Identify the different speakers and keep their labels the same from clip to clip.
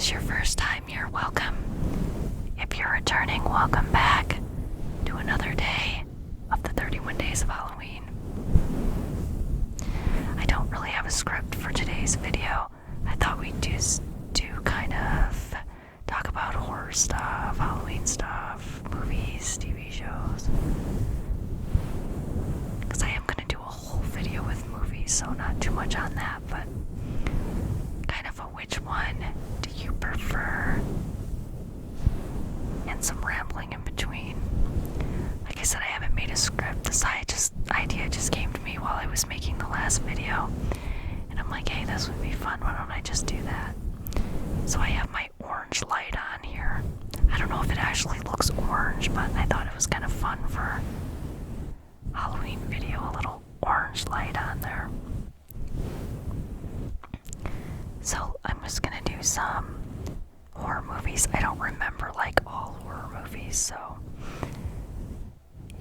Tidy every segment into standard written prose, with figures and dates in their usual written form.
Speaker 1: is your first time here, welcome. If you're returning, welcome back to another day of the 31 Days of Halloween. I don't really have a script for today's video. I thought we'd just do kind of talk about horror stuff, Halloween stuff, movies, TV shows. Because I am going to do a whole video with movies, so not too much on that, but kind of a which one do you prefer? And some rambling in between. Like I said, I haven't made a script. This idea just came to me while I was making the last video. And I'm like, hey, this would be fun. Why don't I just do that? So I have my orange light on here. I don't know if it actually looks orange, but I thought it was kind of fun for Halloween video. A little orange light on there. So I'm just gonna do some horror movies. I don't remember like all horror movies, so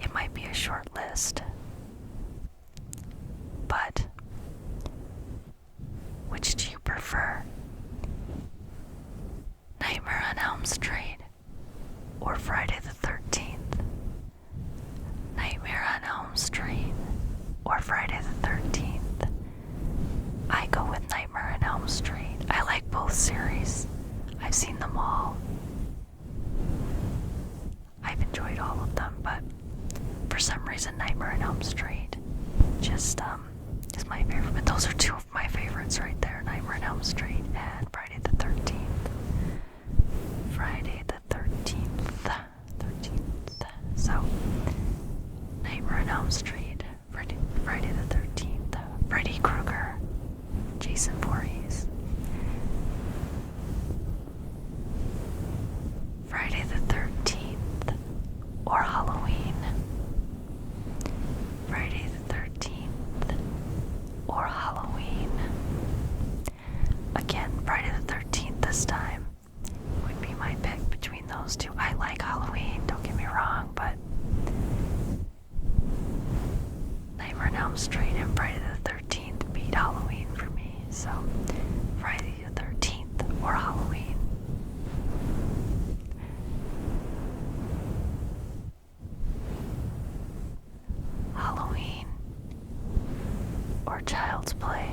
Speaker 1: it might be a short list. But which do you prefer? Nightmare on Elm Street or Friday the 13th? Nightmare on Elm Street or Friday the 13th? I go with Nightmare on Elm Street. I like both series. I've seen them all. I've enjoyed all of them, but for some reason Nightmare on Elm Street just is my favorite. But those are two of my favorites right there, Nightmare on Elm Street and Friday the 13th. Friday the 13th. So, Nightmare on Elm Street, Friday the 13th, Freddy Krueger, Jason Voorhees. Friday the 13th or Halloween. Friday the 13th or Halloween. Again, Friday the 13th this time would be my pick between those two. I like Halloween, don't get me wrong, but Nightmare on Elm Street and Friday the 13th beat Halloween for me. So, Friday the 13th or Halloween. Halloween or Child's Play.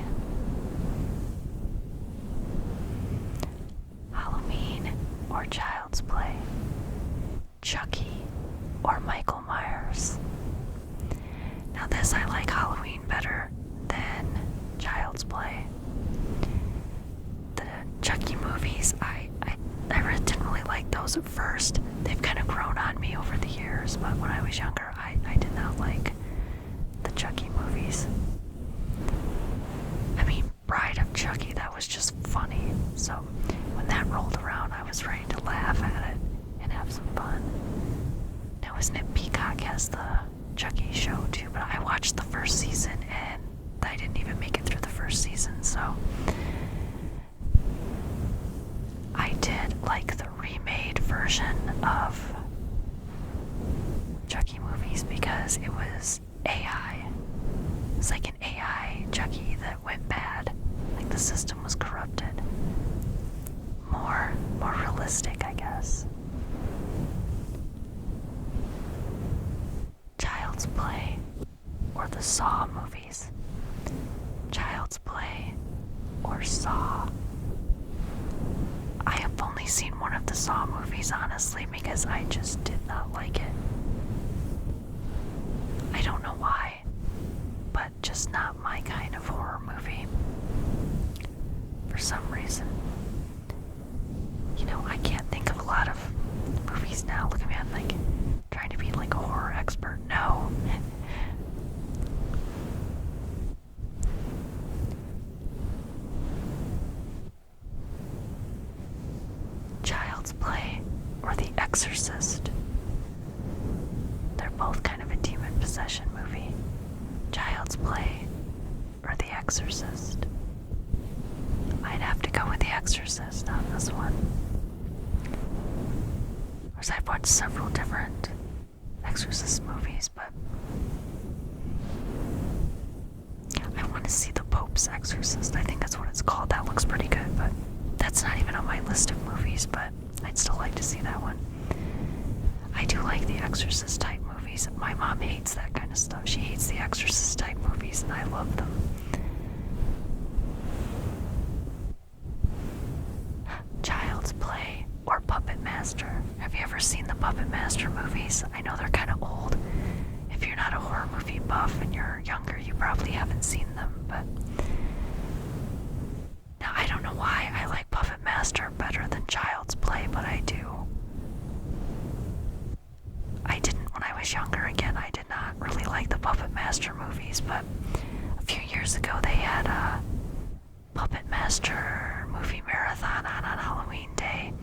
Speaker 1: Halloween or Child's Play. Chucky or Michael Myers. Now this, I like Halloween better than Child's Play. The Chucky movies, I didn't really like those at first. They've kind of grown on me over the years, but when I was younger, I did not like the Chucky movies. I mean, Bride of Chucky, that was just funny. So when that rolled around, I was ready to laugh at it and have some fun. Now, isn't it Peacock has the Chucky show too? But I watched the first season and I didn't even make it through the first season, so I did like the remade version of Chucky movies because it was AI. It's like an AI Chucky that went bad. Like the system was corrupted. More realistic, I guess. Child's Play or the Saw movies. Child's Play or Saw. I have only seen one of the Saw movies, honestly, because I just did not like it. I don't know why, but just not my kind of horror movie. For some reason. You know, I can't think of a lot of movies now. Look at me, I'm like trying to be like a horror expert. No. Child's Play or The Exorcist. They're both kind of a demon possession movie. Child's Play or The Exorcist. I'd have to go with The Exorcist on this one. Of course, I've watched several different Exorcist movies, but I want to see The Pope's Exorcist. I think that's what it's called. That looks pretty good, but That's not even on my list of movies, but I'd still like to see that one. I do like the Exorcist type movies. My mom hates that kind of stuff. She hates the Exorcist type movies, and I love them. Child's Play or Puppet Master. Have you ever seen the Puppet Master movies? I know they're kind of old. If you're not a horror movie buff and you're younger, you probably haven't seen them, but now I don't know why I like Puppet Master better than Child's Play, but I do. I didn't when I was younger. Again, I did not really like the Puppet Master movies, but a few years ago they had a Puppet Master movie marathon on Halloween Day,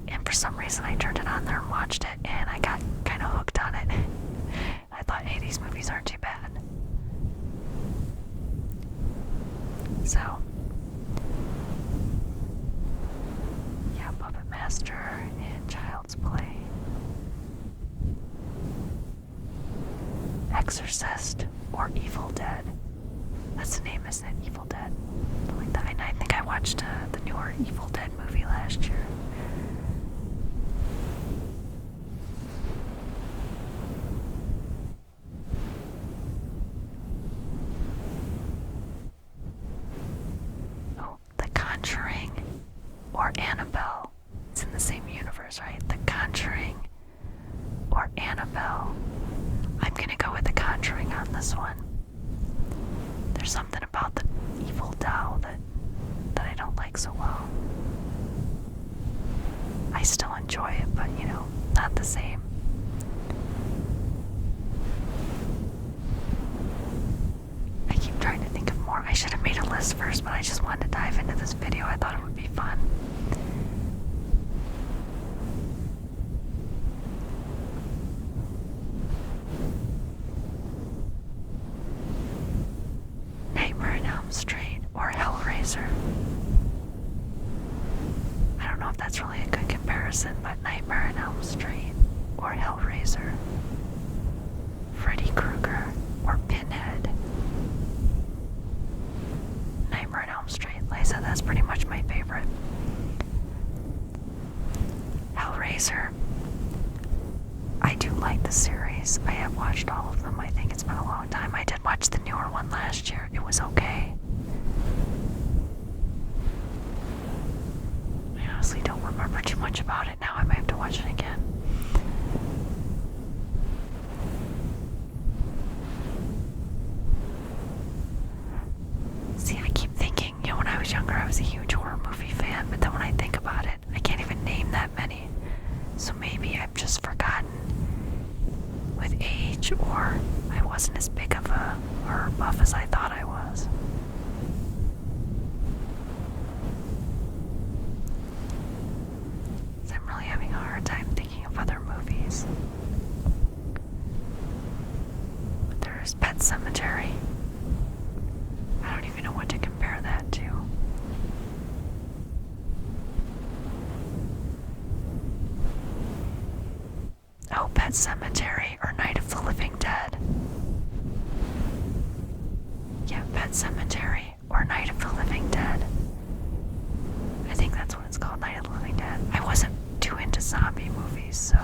Speaker 1: and for some reason I turned it on there and watched it, and I got kind of hooked on it. I thought, hey, these movies aren't too bad. So, yeah, Puppet Master and Child's Play. Exorcist or Evil Dead. That's the name, isn't it? Evil Dead. I like that. I think I watched the newer Evil Dead movie last year. Oh, The Conjuring or Annabelle. It's in the same universe, right? The Conjuring or Annabelle. I'm gonna go with The Conjuring on this one. There's something about the evil doll that I don't like so well. I still enjoy it, but not the same. I keep trying to think of more. I should have made a list first, but I just wanted to dive into this video. I thought it would be fun. Street or Hellraiser. I don't know if that's really a good comparison, but Nightmare on Elm Street or Hellraiser. Freddy Krueger or Pinhead. Nightmare on Elm Street. Like I said, that's pretty much my favorite. Hellraiser. I do like the series. I have watched all of them. I think it's been a long time. I did watch the newer one last year. It was okay. I honestly don't remember too much about it now. I might have to watch it again. See, I keep thinking, when I was younger I was a huge horror movie fan, but then when I think about it, I can't even name that many. So maybe I've just forgotten with age, or I wasn't as big of a horror buff as I thought I was. So I'm really having a hard time thinking of other movies. There's Pet Sematary. I don't even know what to compare that to. Oh, Pet Sematary or Night of the Living Dead. Yeah, Pet Sematary or Night of the Living Dead. I think that's what it's called, Night of the Living Dead. I wasn't too into zombie movies, so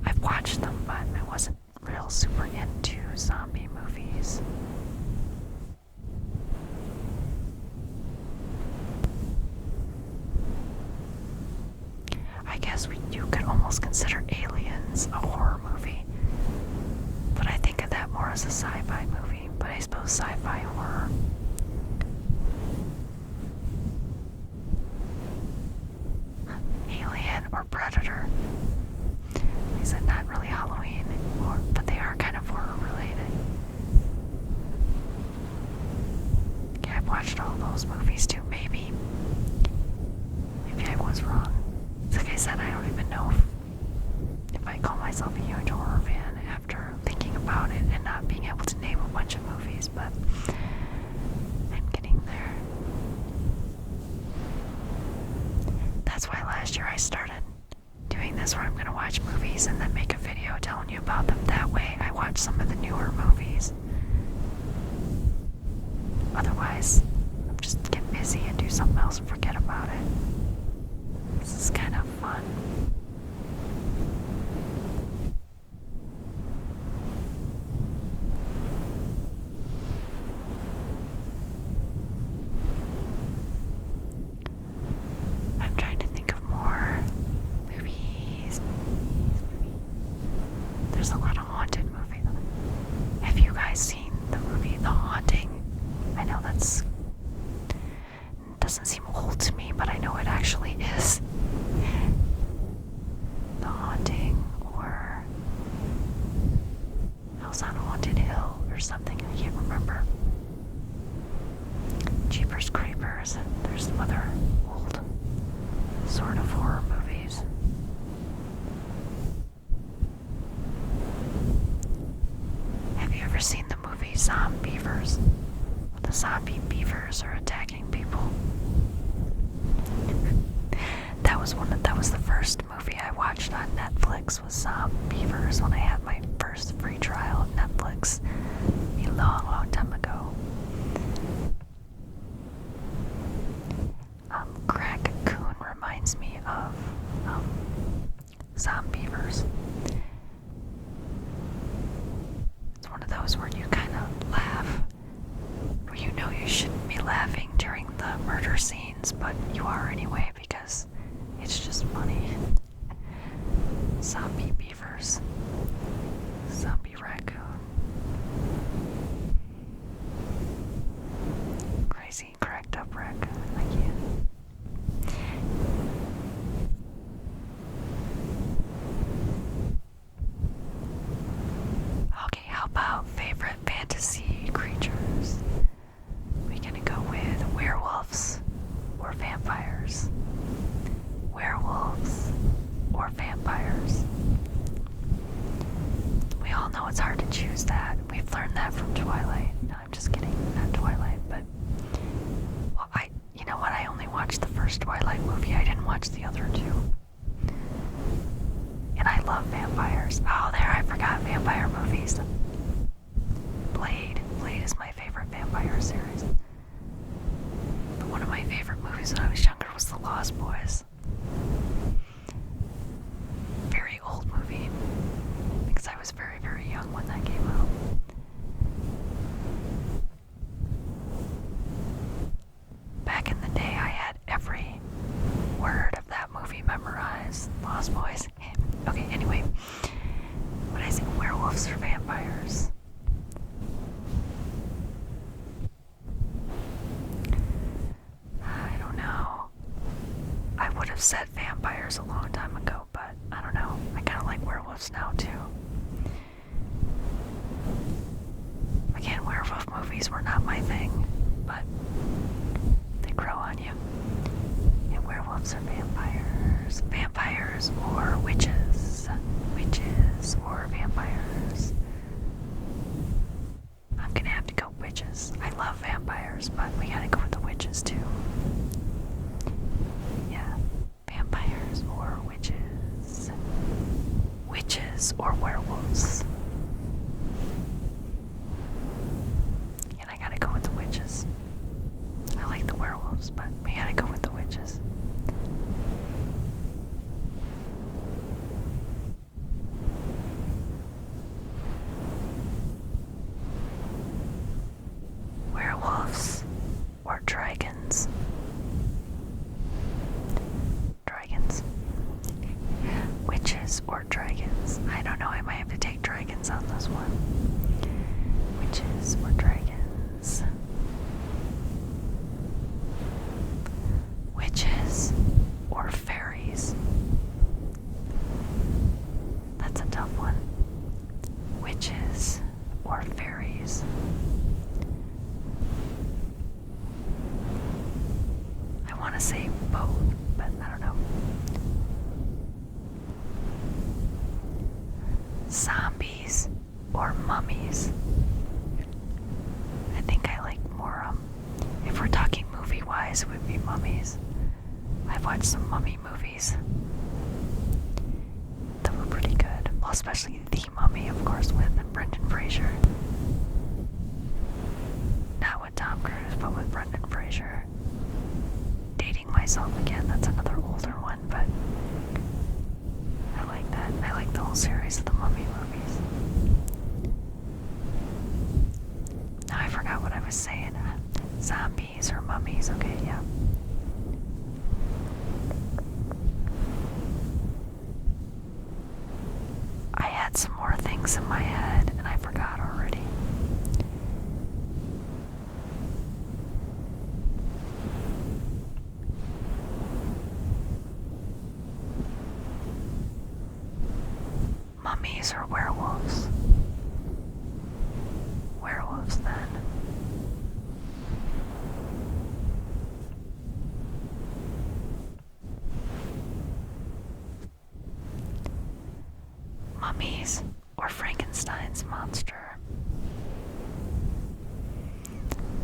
Speaker 1: I've watched them, but I wasn't real super into zombie movies. I guess you could almost consider Aliens a horror movie, but I think of that more as a sci-fi movie, but I suppose sci-fi horror. Alien or Predator. These are not really Halloween, but they are kind of horror related. Okay, I've watched all those movies too. Maybe I was wrong. Like I said, I don't even know if I call myself a huge horror fan after thinking about it and not being able to name a bunch of movies, but I'm getting there. That's why last year I started doing this, where I'm going to watch movies and then make a video telling you about them. That way I watch some of the newer movies. Otherwise, I'll just get busy and do something else and forget about it. This is kind of fun. I'm trying to think of more movies. There's a lot of haunted movies. Have you guys seen the movie The Haunting? I know that's doesn't seem old to me, but I know it actually is. The Haunting, or House on Haunted Hill, or something. I can't remember. Jeepers Creepers. There's some other old sort of horror movies. Have you ever seen the movie Zombievers? The zombie beavers are attacking people. That was the first movie I watched on Netflix, was Zombievers, when I had my first free trial of Netflix a long, long time ago. Crack Coon reminds me of Zombievers. It's one of those where you kind of laugh, where you know you shouldn't be laughing during the murder scenes, but you are anyway because it's just funny. Zombie beavers. Zombie raccoon. Crazy cracked up raccoon. I can't. Okay, how about favorite fantasy creatures? We're gonna go with werewolves or vampires. Werewolves or vampires. We all know it's hard to choose that. We've learned that from Twilight. No, I'm just kidding. Not Twilight, but well, you know what? I only watched the first Twilight movie. I didn't watch the other two. And I love vampires. Oh, there, I forgot vampire movies. Blade. Blade is my favorite vampire series. But one of my favorite movies when I was younger was The Lost Boys. Very old movie, because I was very, very young when that came out. Back in the day, I had every word of that movie memorized. Lost Boys. Okay, anyway. What I say, werewolves or vampires? I don't know. I would have said vampires a long time ago, but I don't know. I kind of like werewolves now, too. Again, werewolf movies were not my thing, but they grow on you. And werewolves or vampires? Vampires or witches? Witches or vampires? I'm gonna have to go witches. I love vampires, but we gotta go with the witches, too. Yeah. Vampires or witches? Witches or werewolves? And I gotta go with the witches. I like the werewolves, but we gotta go with the witches. Werewolves or dragons? Dragons. Witches or dragons? I don't know, I might have to take dragons on this one. Witches or dragons? Witches or fairies? That's a tough one. Witches or fairies? I want to say both, but I don't know. Zombies or mummies? I think I like more, if we're talking movie-wise, it would be mummies. I've watched some mummy movies that were pretty good. Well, especially The Mummy, of course, with Brendan Fraser. Not with Tom Cruise, but with Brendan Fraser. Myself Again. That's another older one, but I like that. I like the whole series of the Mummy movies. Now I forgot what I was saying. Zombies or mummies, okay, yeah. I had some more things in my head and I forgot already. Mummies or werewolves? Werewolves then. Mummies or Frankenstein's monster?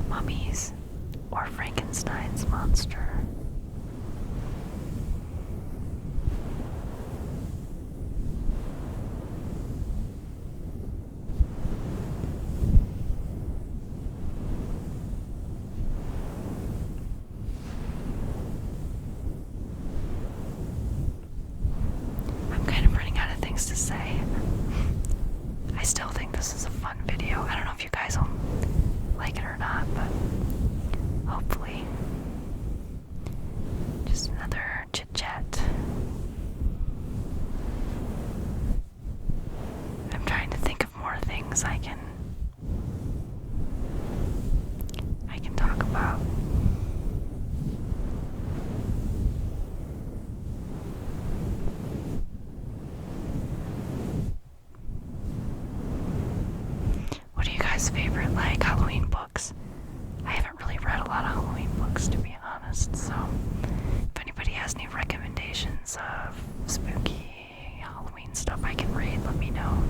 Speaker 1: Mummies or Frankenstein's monster? To say. I still think this is a fun video. I don't know if you guys will like it or not, but hopefully. Just another chit chat. I'm trying to think of more things I can talk about. Favorite like Halloween books. I haven't really read a lot of Halloween books, to be honest, so if anybody has any recommendations of spooky Halloween stuff I can read, let me know.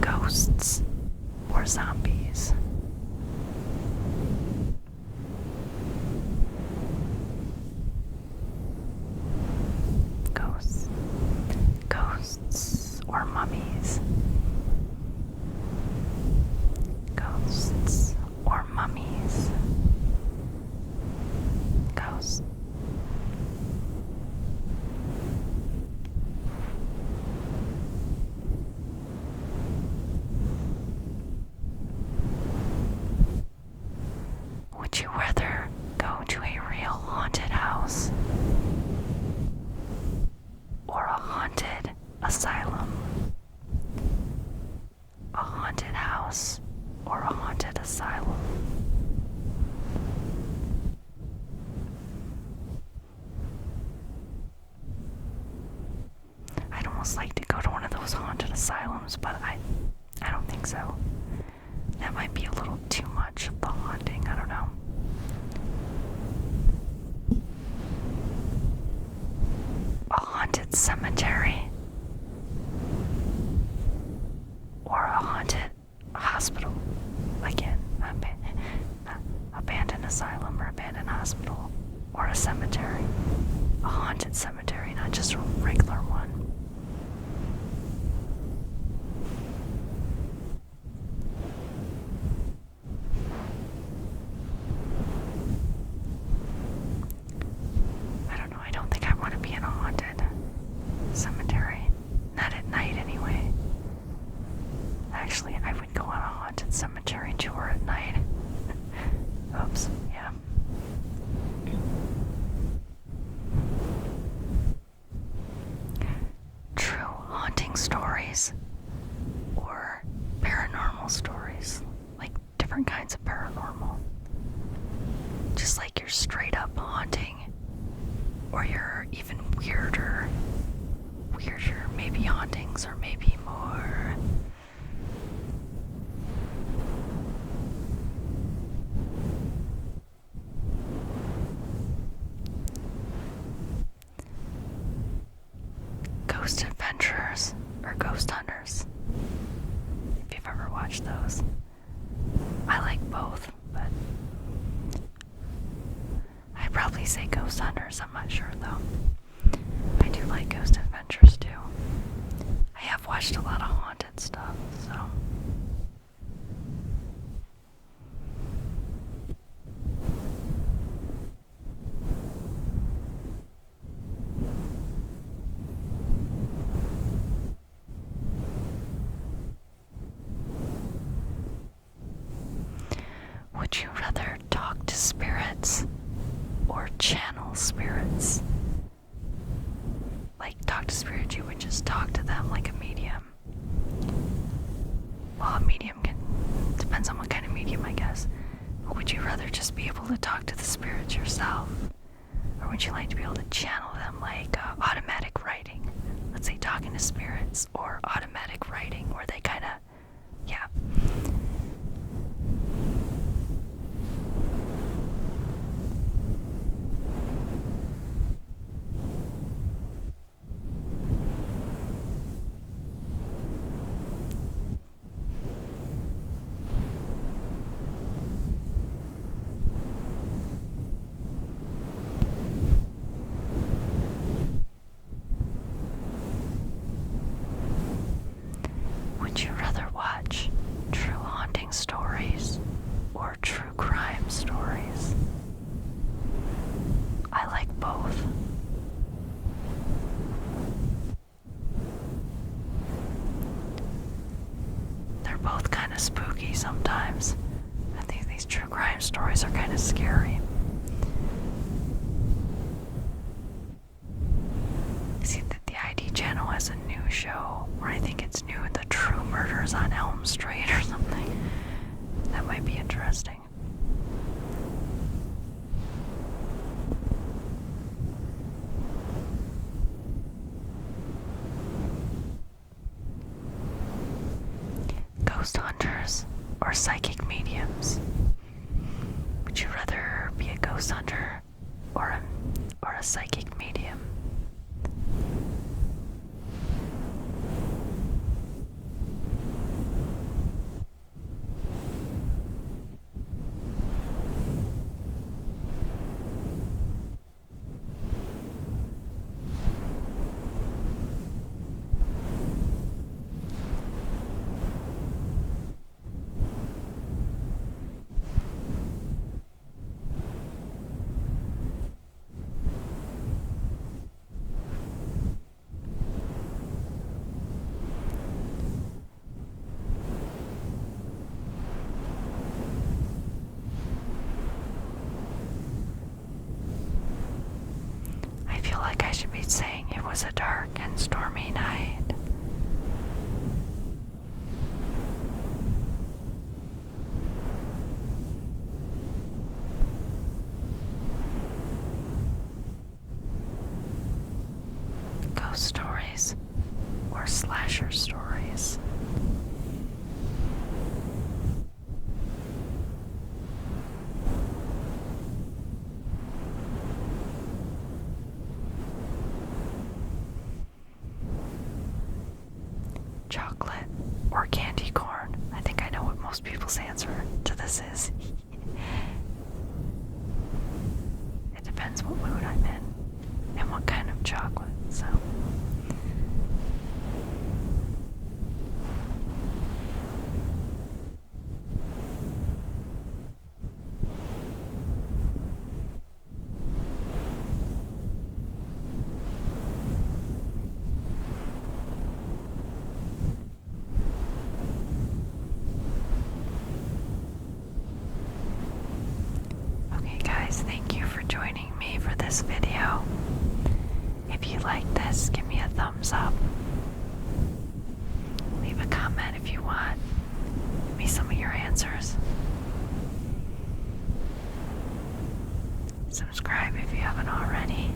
Speaker 1: Ghosts or zombies? Ghosts or mummies? Ghosts or mummies? Ghosts. Would you rather go to a real haunted house or a haunted asylum? A haunted house or a haunted asylum? I'd almost like to go to one of those haunted asylums, but I don't think so. That might be a little too much of the haunting, I don't know. A haunted cemetery or a haunted hospital? Again, abandoned asylum or abandoned hospital or a cemetery. A haunted cemetery, not just a regular one. Cemetery. Not at night, anyway. Actually, I would go on a haunted cemetery tour at night. Oops, yeah. True haunting stories or paranormal stories. Like different kinds of paranormal. Just like your straight up haunting. Or your even weirder, maybe hauntings, or maybe more Ghost Hunters. If you've ever watched those. I like both, but I'd probably say Ghost Hunters. I'm not sure though. I do like Ghost Adventures too. I have watched a lot of haunted stuff, so. Would you rather talk to spirits or channel spirits? Like, talk to spirits, you would just talk to them like a medium. Well, a medium depends on what kind of medium, I guess. But would you rather just be able to talk to the spirits yourself? Or would you like to be able to channel them like automatic writing? Let's say talking to spirits or automatic writing where they kind of, yeah. Would you rather watch true haunting stories or true crime stories? I like both. They're both kind of spooky sometimes. I think these true crime stories are kind of scary. See that the ID channel has a new show, or I think it's new, The True Murders on Elm Street or something. That might be interesting. Ghost hunters or psychic mediums? Would you rather be a ghost hunter or a psychic medium? Like I should be saying it was a dark and stormy night. Ghost stories or slasher stories? Chocolate or candy corn? I think I know what most people's answer to this is. It depends what mood I'm in and what kind of chocolate, so. Thank you for joining me for this video. If you like this, give me a thumbs up. Leave a comment if you want. Give me some of your answers. Subscribe if you haven't already.